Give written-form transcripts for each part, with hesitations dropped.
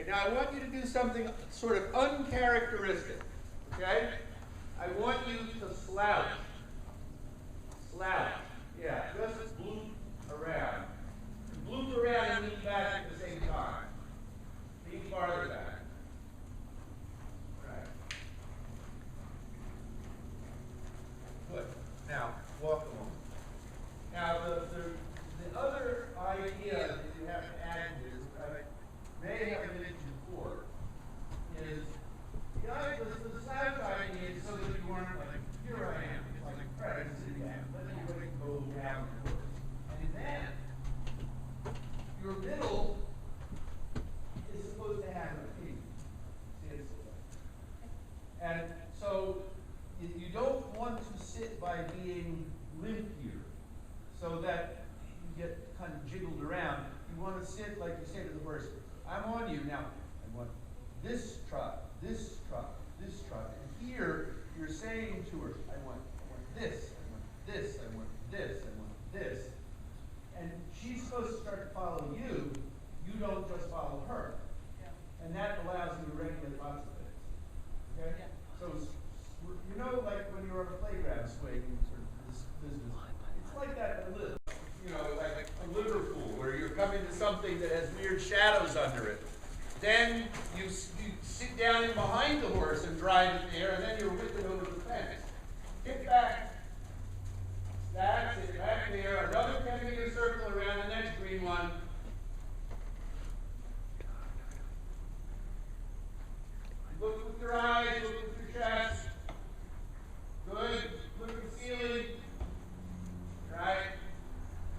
now I want you to do something sort of uncharacteristic, okay? I want you to slouch. Slouch. Yeah, just bloop around. Bloop around and lean back at the same time. Lean farther back. Right. Good. Now, walk along. Now, the other idea that you have to add to this, I may have mentioned before, is the slouch idea is so that you aren't like, here I am. It's like, right, I'm sitting down. Let everybody go down first. And then, your middle is supposed to have a T. See, it's and so you don't want to sit by being limp here so that you get kind of jiggled around. You want to sit like you say to the horse, I'm on you. Now, I want this trot, this trot, this trot. And here, you're saying to her, I want this, I want this, I want this, I want this. And she's supposed to start to follow you. You don't just follow her. Yeah. And that allows you to regulate lots of things. Okay? Yeah. So, you know, like when you're on a playground swing, sort of this business, it's like that a little. You know, like a Liverpool, where you're coming to something that has weird shadows under it. Then you sit down in behind the horse and drive it there, and then you're whipping over the fence. Get back. That's it, back there. Another 10-meter circle around the next green one. Look with your eyes, look with your chest. Good. Look at the ceiling. Right.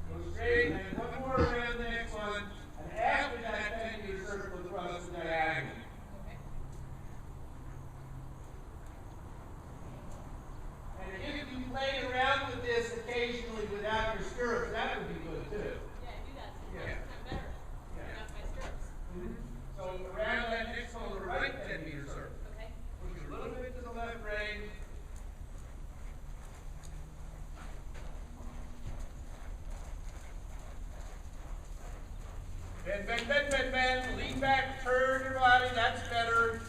Go straight, and one more around the next one. And after that 10-meter circle across the diagonal. And if you play around with this occasionally without your stirrups, that would be good too. Yeah, do that. Yeah. I'm better. Yeah. Without my stirrups. Mm-hmm. So around that next one, the right 10-meter circle. Okay. Push a little bit to the left rein. Bend, bend, bend, bend, bend. Lean back, turn your body. That's better.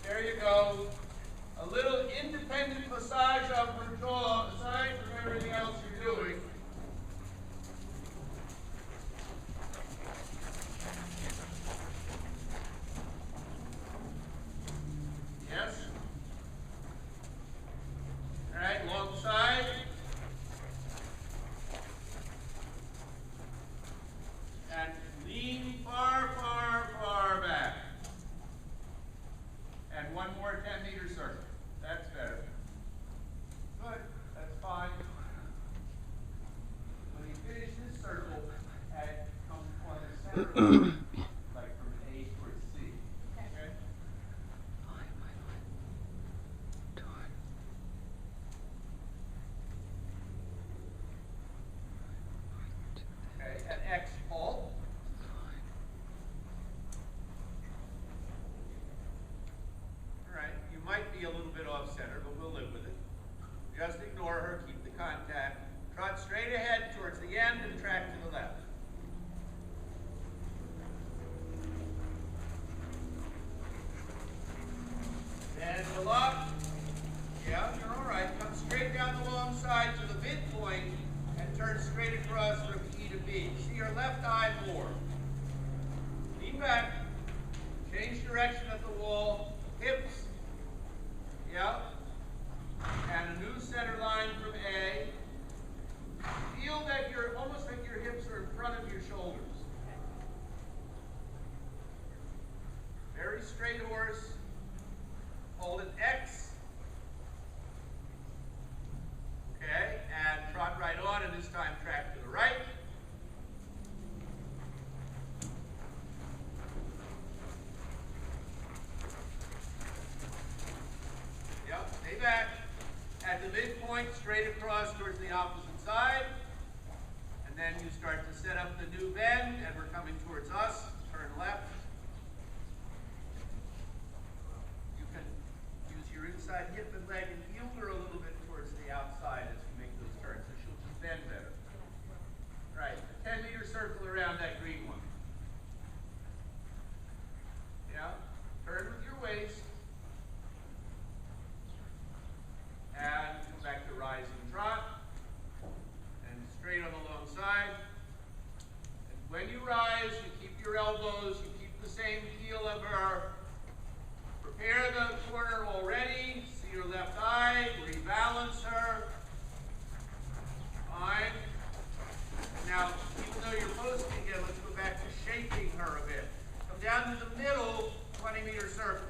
There you go. A little independent massage of her jaw, aside from everything else you're doing. Yes? All right, long side. And lean far, far, far back. And one more 10-meter circle. That's better. Good. That's fine. When you finish this circle, come on the center line, like from A towards C. Okay? Okay, at X, halt. Alright, you might be a little bit off center, but we'll live with it. Just ignore her, keep the contact. Trot straight ahead towards the end and track to the left. And the lock. Yeah, you're alright. Come straight down the long side to the midpoint and turn straight across from E to B. See your left eye more. Lean back. Change direction at the wall. Hips. Yeah. And a new center line from A. Feel that you're almost like your hips are in front of your shoulders. Very straight horse. Hold it X. Okay, and trot right on, and this time track to the right. Yep, stay back. At the midpoint, straight across towards the opposite side. And then you start to set up the new bend, and we're coming towards us. Turn left. You can use your inside hip and leg and heel her a little bit towards the outside as you make those turns, so she'll just bend better. Right, a 10-meter circle around that green one. her elbows, you keep the same feel of her. Prepare the corner already, see her left eye, rebalance her. Fine. Now, even though you're posting again, let's go back to shaping her a bit. Come down to the middle 20-meter circle.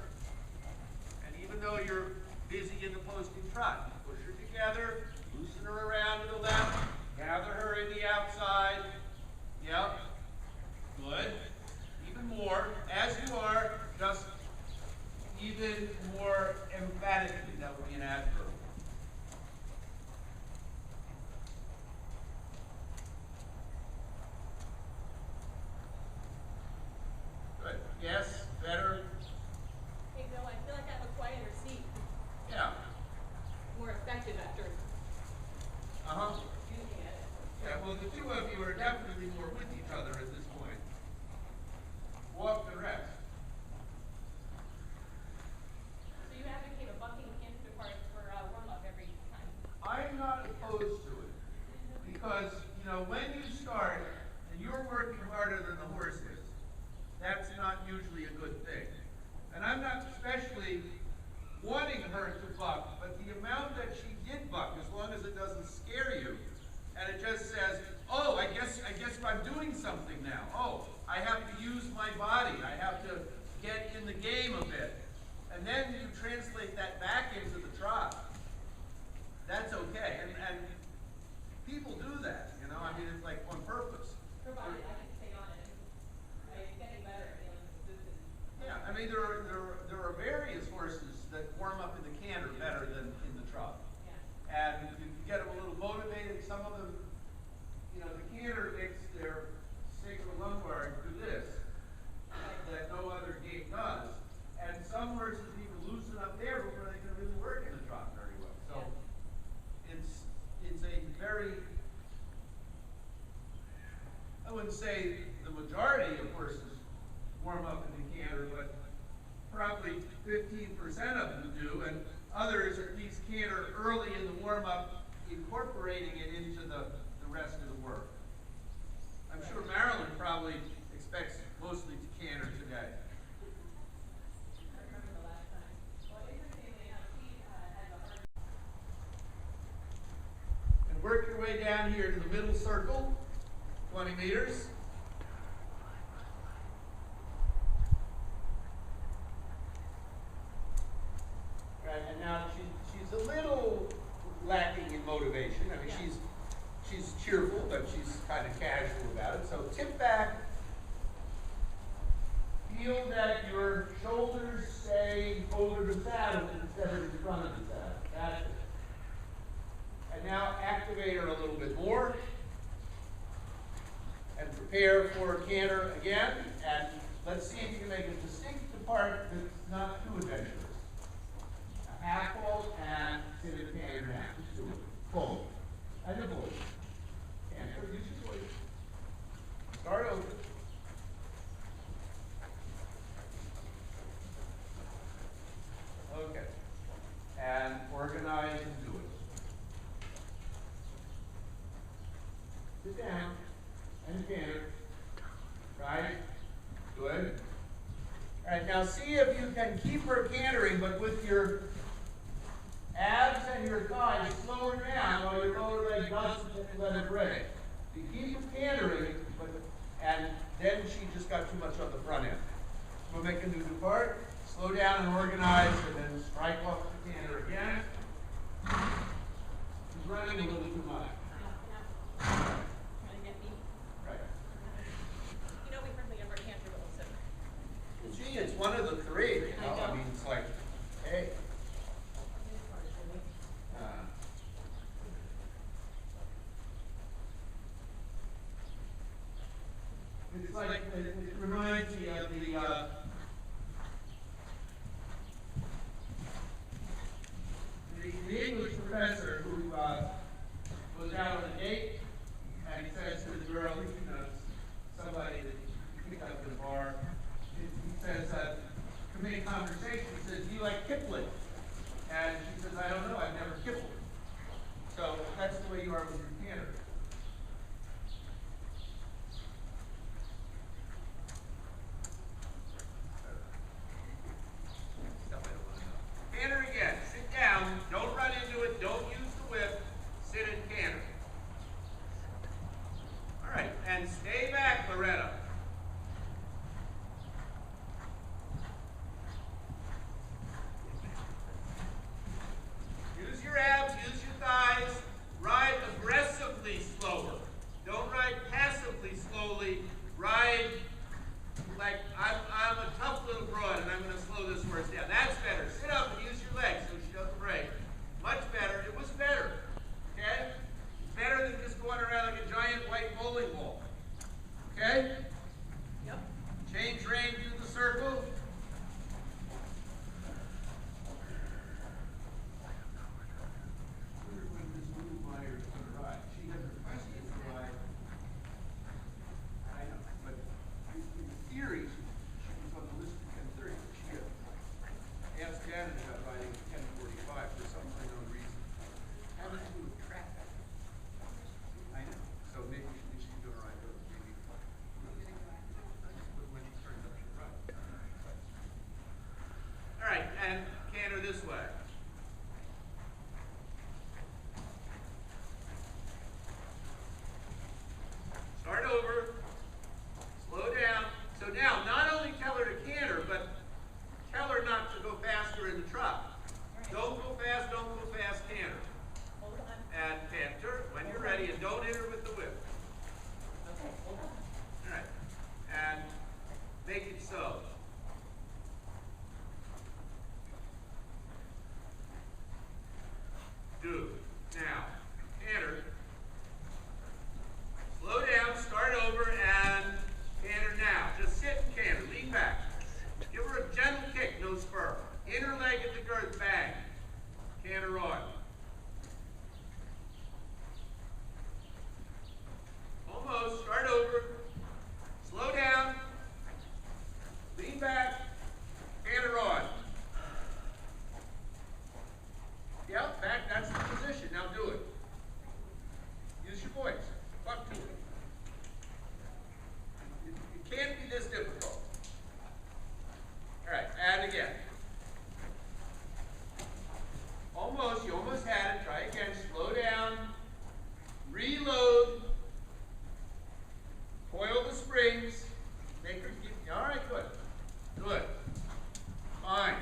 And even though you're busy in the posting trot, you push her together, loosen her around to the left, gather her in the outside. Yep. Good. Even more. As you are, just even more emphatically. That would be an adverb. Good. Yes? Better? Hey, Bill, I feel like I have a quieter seat. Yeah. More effective after using it. Yeah, well, the two of you are definitely more with each other at this point. Walk the rest. So you advocate a bucking canter depart for warm-up every time? I'm not opposed to it. Because, you know, when you start and you're working harder than the horse is, that's not usually a good thing. And I'm not especially wanting her to buck, but the amount that she did buck, as long as it doesn't scare you, and it just says, oh, I guess I'm doing something now. Oh, I have to use my body. I have to get in the game a bit. And then you translate that back into the trot. That's okay. And people do that, you know? I mean, it's like on purpose. Provided I can stay on it. I'm getting better at feeling consistent. Yeah, I mean, there are various horses that warm up in the canter better than in the trot. Yeah. And you can get them a little motivated. Some of them, you know, the canter makes their sacrolumbar do this, that no other gait does. And some horses even loosen up there before they can really work in the trot very well. So it's a very, I wouldn't say the majority of horses warm up in the canter, but probably 15% of them do, and others at least canter early in the warm-up, incorporating it into the rest of the work. I'm sure Marilyn probably expects mostly to canter today. I remember the last time. Well, interestingly enough, he had the hard. And work your way down here to the middle circle, 20 meters. And now she's a little lacking in motivation. I mean, she's cheerful, but she's kind of casual about it. So tip back. Feel that your shoulders stay over the saddle instead of in front of the saddle. That's it. And now activate her a little bit more. And prepare for canter again. And let's see if you can make a distinct depart that's not too adventurous. Half fold and sit in the canter down. Just do it. Fold. And the voice. Canter, use your voice. Start over. Okay. And organize and do it. Sit down and canter. Right? Good. All right, now see if you can keep her cantering, but with your abs and your thighs slow her down while your lower leg doesn't let her break. You keep her cantering, and then she just got too much on the front end. We'll make a new depart. Slow down and organize, and then strike off the canter again. She's running a little too much. Trying to get me. Right. You know, we hardly ever canter also. Gee, it's one of the three. You know? I mean, it's like, hey. It's like, it reminds me of the English professor who goes out on a date, and he says to the girl, you know, somebody that he picked up at a bar, he says, to make conversation, he says, do you like Kipling? And she says, I don't know, I've never kippled. So that's the way you are with your canter. tough little broad, and I'm going to slow this horse down. That's better. Sit up and use your legs so she doesn't break. Much better. It was better. Okay? Better than just going around like a giant white bowling ball. Okay? Yep. Change rein through the circle. And canter this way. Start over. Slow down. So now, not only tell her to canter, but tell her not to go faster in the trot. Right. Don't go fast, canter. Hold on. And canter when you're ready, and don't hit her with the whip. Okay, hold on. All right. And make it so. Do. Now, canter. Slow down, start over, and canter now. Just sit and canter. Lean back. Give her a gentle kick, no spur. Inner leg at the girth, bang. Canter on. Almost. Start over. Slow down. Lean back. Canter on. Yep, back, that's the position. Now do it. Use your voice. Talk to it. It can't be this difficult. All right, and again. Almost, you almost had it. Try again. Slow down. Reload. Coil the springs. Make her keep. All right, good. Good. Fine.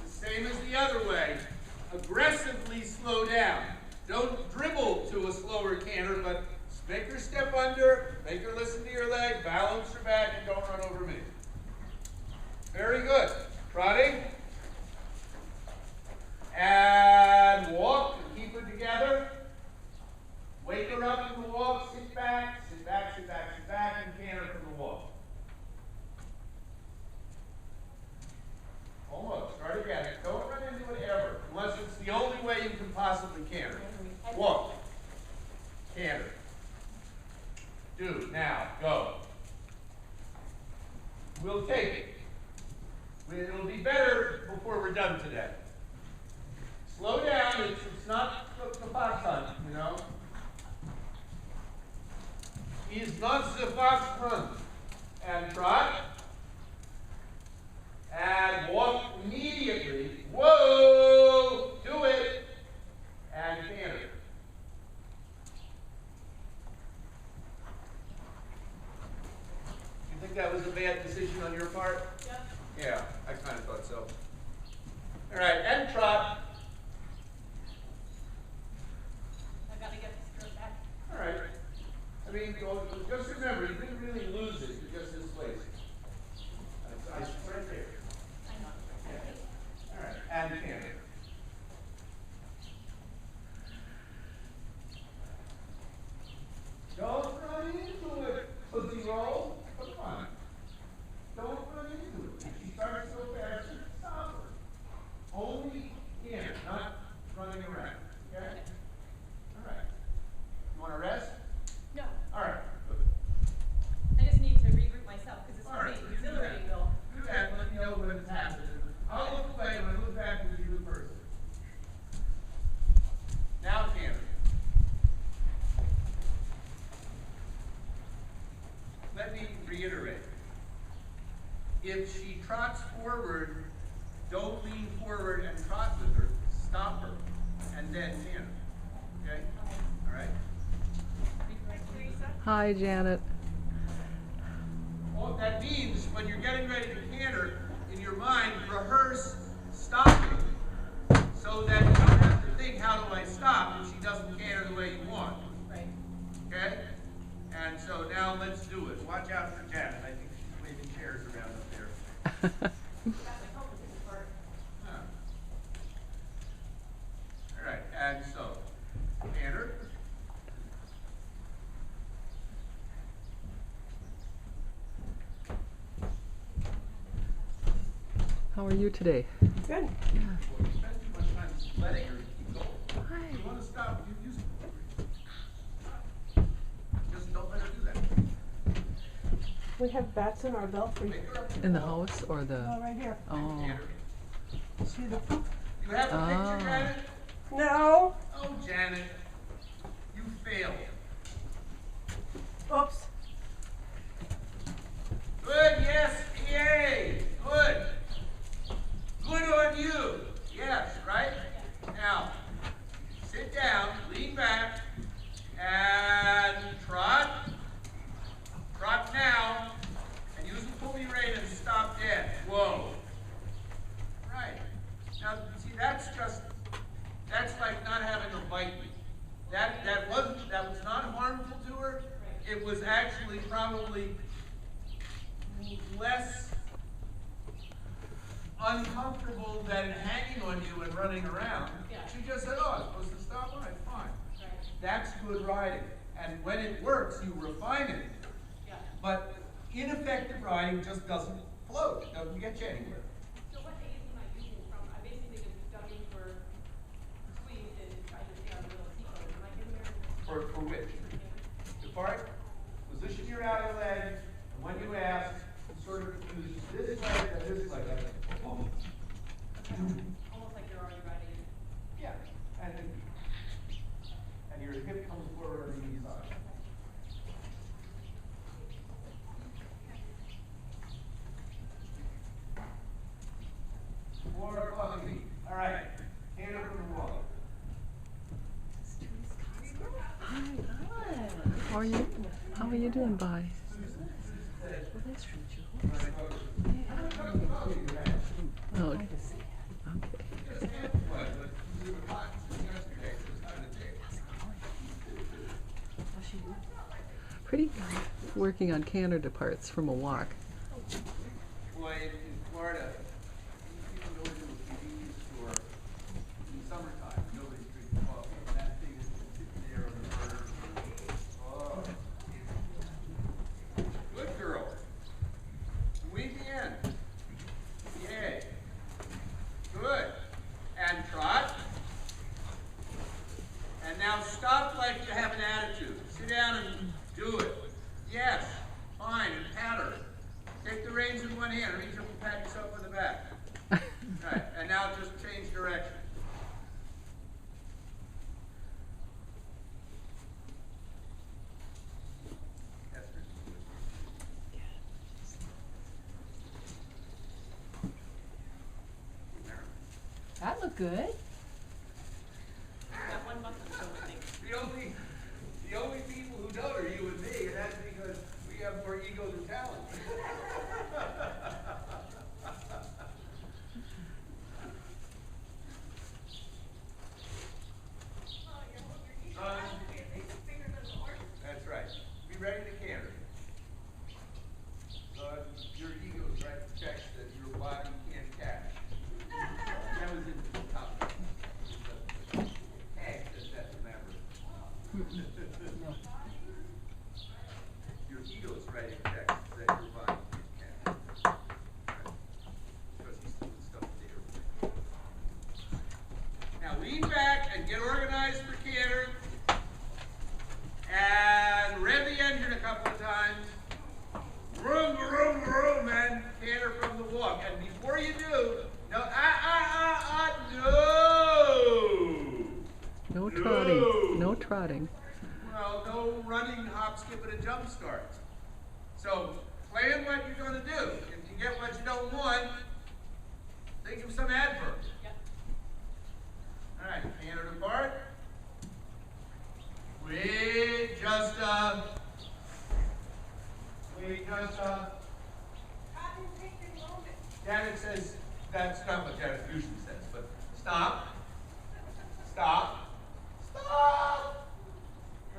The same as the other way. Aggressively slow down. Don't dribble to a slower canter, but make her step under, make her listen to your leg, balance her back, and don't run over me. Very good. Trotting. And walk, and keep her together. Wake her up from the walk, sit back, sit back, sit back, sit back, and canter from the walk. Almost. Start again. Don't run into it ever, unless it's the only way you can possibly canter. Walk. Canter. Do. Now. Go. We'll take it. It'll be better before we're done today. Slow down. It's not the fox hunt, you know. It's not the fox hunt. And trot. And walk immediately. Whoa! Do it. And canter. You think that was a bad decision on your part? Yep. Yeah, I kind of thought so. All right, and trot. I gotta get this girl back. All right. I mean, just remember, you didn't really lose it. You just displaced it. It's right there. I know. Yeah. All right, and canter. Don't run into it, Tootsie Roll. Come on. Don't run into it. If she starts so fast, stop her. Only canter, not running around. Okay? All right. You want to rest? No, All right. I just need to regroup myself because it's All right. pretty exhilarating though. Do that. Let me know when it's happening. I'll look away when I look back as you do first. Now canter. Let me reiterate. If she trots forward, don't lean forward and trot with her. Stop her, and then canter. Okay? All right? Hi, Janet. Well, that means when you're getting ready to canter, in your mind, rehearse stopping so that you don't have to think, how do I stop if she doesn't canter the way you want. Right. Okay? And so now let's do it. Watch out for Janet. I think she's waving chairs around up there. Huh. All right, and so, canter. How are you today? Good. Well, you spend too much time letting her keep going. Hi. You want to stop, you use just don't let her do that. We have bats in our belfry. Make her up In the house or the? Oh, right here. Oh. Canter. See the poop? You have a Ah. picture, Janet? No. Oh, Janet, you failed. Oops. Good, yes, yay, good. Good on you, yes, right? Now, sit down, lean back, and trot. Trot now, and use the pulley rein and stop dead. Whoa. Right. Now, see, that's like not having a bite me. That was not harmful to her. It was actually probably less uncomfortable than hanging on you and running around. Yeah. She just said, oh, I'm supposed to stop? All right, fine. Right. That's good riding. And when it works, you refine it. Yeah. But ineffective riding just doesn't float. It doesn't get you anywhere. So what aids am I using from, I basically just dubbing for squeeze and try to stay on the little seat. Am I getting there? For which? Depart, position your outer leg, and when you ask, sort of use this leg and this leg. Oh. Almost like you're already riding it. Yeah, and your hip comes forward on the inside. More coffee. All right, hand over the wall. How are you? How are you doing, Bye? Oh, okay. Pretty working on canter departs from a walk. Boy, in Florida, you can go into a convenience store in the summertime, nobody's drinking coffee, and that thing is sitting there on the burner. Oh. Good girl. Muy bien. Yay. Good. And trot. And now stop like you have an attitude. Sit down and do it. Yes. Fine. And pat her. Take the reins in one hand. Reach up and pat yourself on the back. Right. And now just change direction. That's good. That looked good. Got one bucket to go, I think. The only people who don't are you and me, and that's because we have more ego than talent. That's right. Be ready to canter. Your ego's right to check that your body can't catch. That was in the top. Tag that that's a member. Your ego's right to check that your body can't catch. Because he's doing stuff there. Now lean back and get organized for canter. And rev the engine a couple of times. Vroom, vroom, vroom, and canter from the walk. And before you do, no, no. No trotting. No trotting. Well, no running, hop, skip, and a jump start. So plan what you're going to do. If you get what you don't want, think of some adverbs. Yep. All right, canter depart. We just Janet says, that's not what Janet usually says, but stop, stop, stop.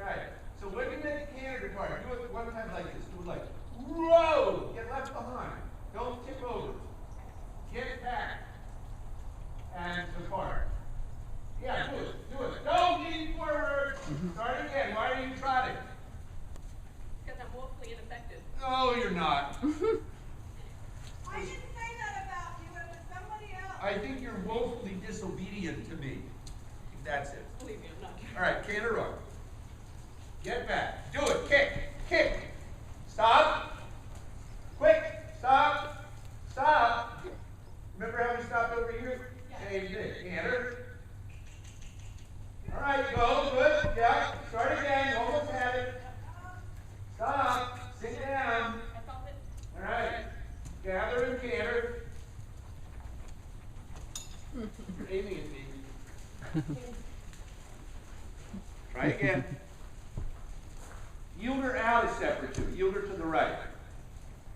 Right. So when you make a canter depart, do it one time like this. Do it like, whoa, get left behind. Don't tip over. I think you're woefully disobedient to me. That's it. Believe me, I'm not. All right, canter run. Get back. Do it. Kick. Kick. Stop. Quick. Stop. Stop. Remember how we stopped over here? Same thing. Canter. All right, go. Good. Yeah. Start again. Almost had it. Stop. Sit down. I felt it. All right. Gather and canter. Amy and me. Try again. Yield her out a step or two. Yield her to the right.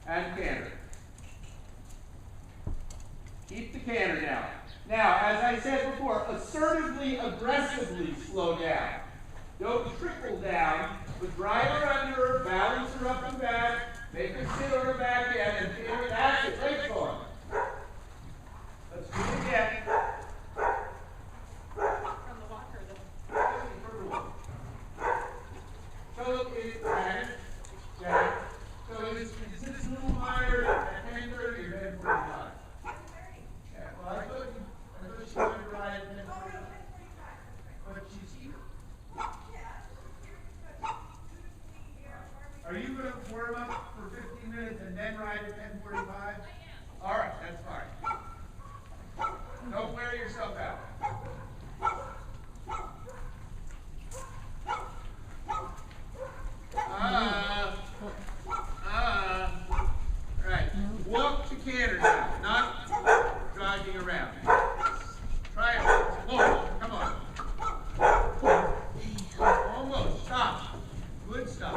And canter. Keep the canter down. Now, as I said before, assertively, aggressively slow down. Don't trickle down, but drive her under her, balance her up and back, make her sit on her back end, and canter. That's it. Legs on. Let's do it again. From the walker, the. So is this a little higher at 10:30 or 10:45? Yeah, well, I thought she wanted to ride at 10:30. But she's here. Are you going to warm up for 15 minutes and then ride at 10:45? All right, that's fine. Don't wear yourself out. Right. Walk to canter now, not jogging around. Try it. Slow. Come on. Almost. Stop. Good stop.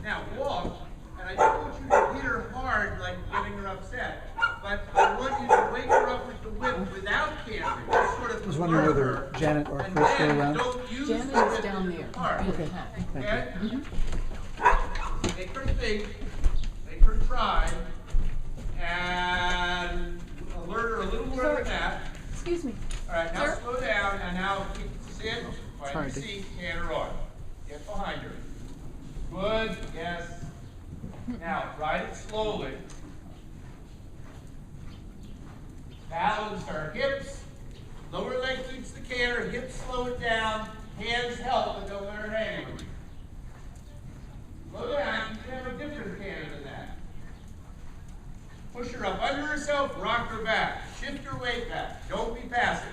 Now walk, and I don't want you to hit her hard like getting her upset, but I want you to wake her up with the whip without cantering. Just sort of I was wondering alert whether her, Janet or and Chris were then around. don't use Janet the is whip down as there. a hard. Okay. Thank Okay? you. Make her think, make her try, and alert her a little more than that. Excuse me. All right, now Sir? slow down, and now sit, find hard your to- seat, canter on. Get behind her. Good, yes. Now, ride it slowly. Balance her hips. Lower leg keeps the canter, hips slow it down, hands help, but don't let her hang. Slow down, you can have a different canter than that. Push her up under herself, rock her back. Shift her weight back. Don't be passive.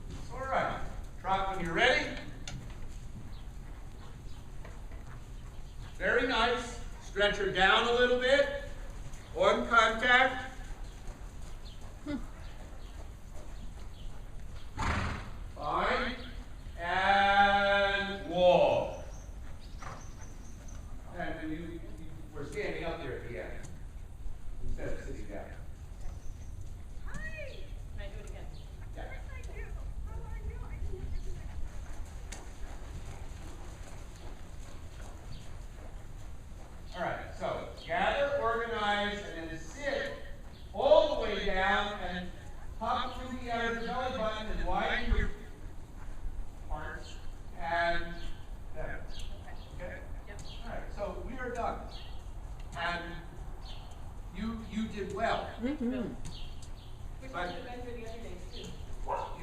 It's all right. Trot when you're ready. Very nice. Stretch her down a little bit. On contact. Fine. And walk. And you were standing up there at the end instead of sitting down. Can I do it again? Yeah. All right, so gather, organize, and then sit all the way down and pop through the belly button and widen your arms and there. Okay? Yep. All right, so we are done. And you did well. Wish I But- could have been here the other days too.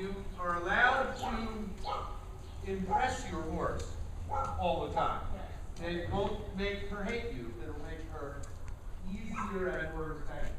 You are allowed to impress your horse all the time. Yes. It won't make her hate you, it'll make her easier and more respectful.